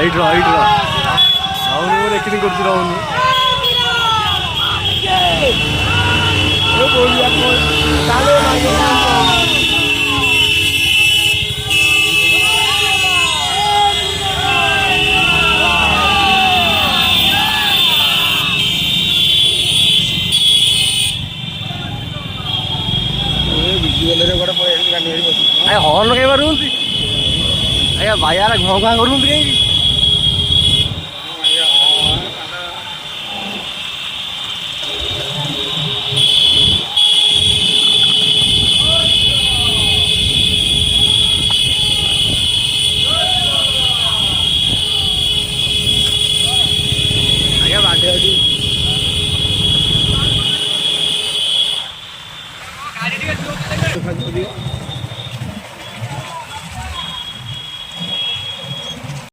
ଏଇଠି ରାହୁଲ ମୋର ଏକ୍ଟିଂ କରୁଛି ରାହୁଲ। ହର୍ନ କେବେ ରୁହନ୍ତି ଆଜ୍ଞା ଭାଇ ଘଁ ଘାଁ କରୁଛନ୍ତି କାହିଁକି?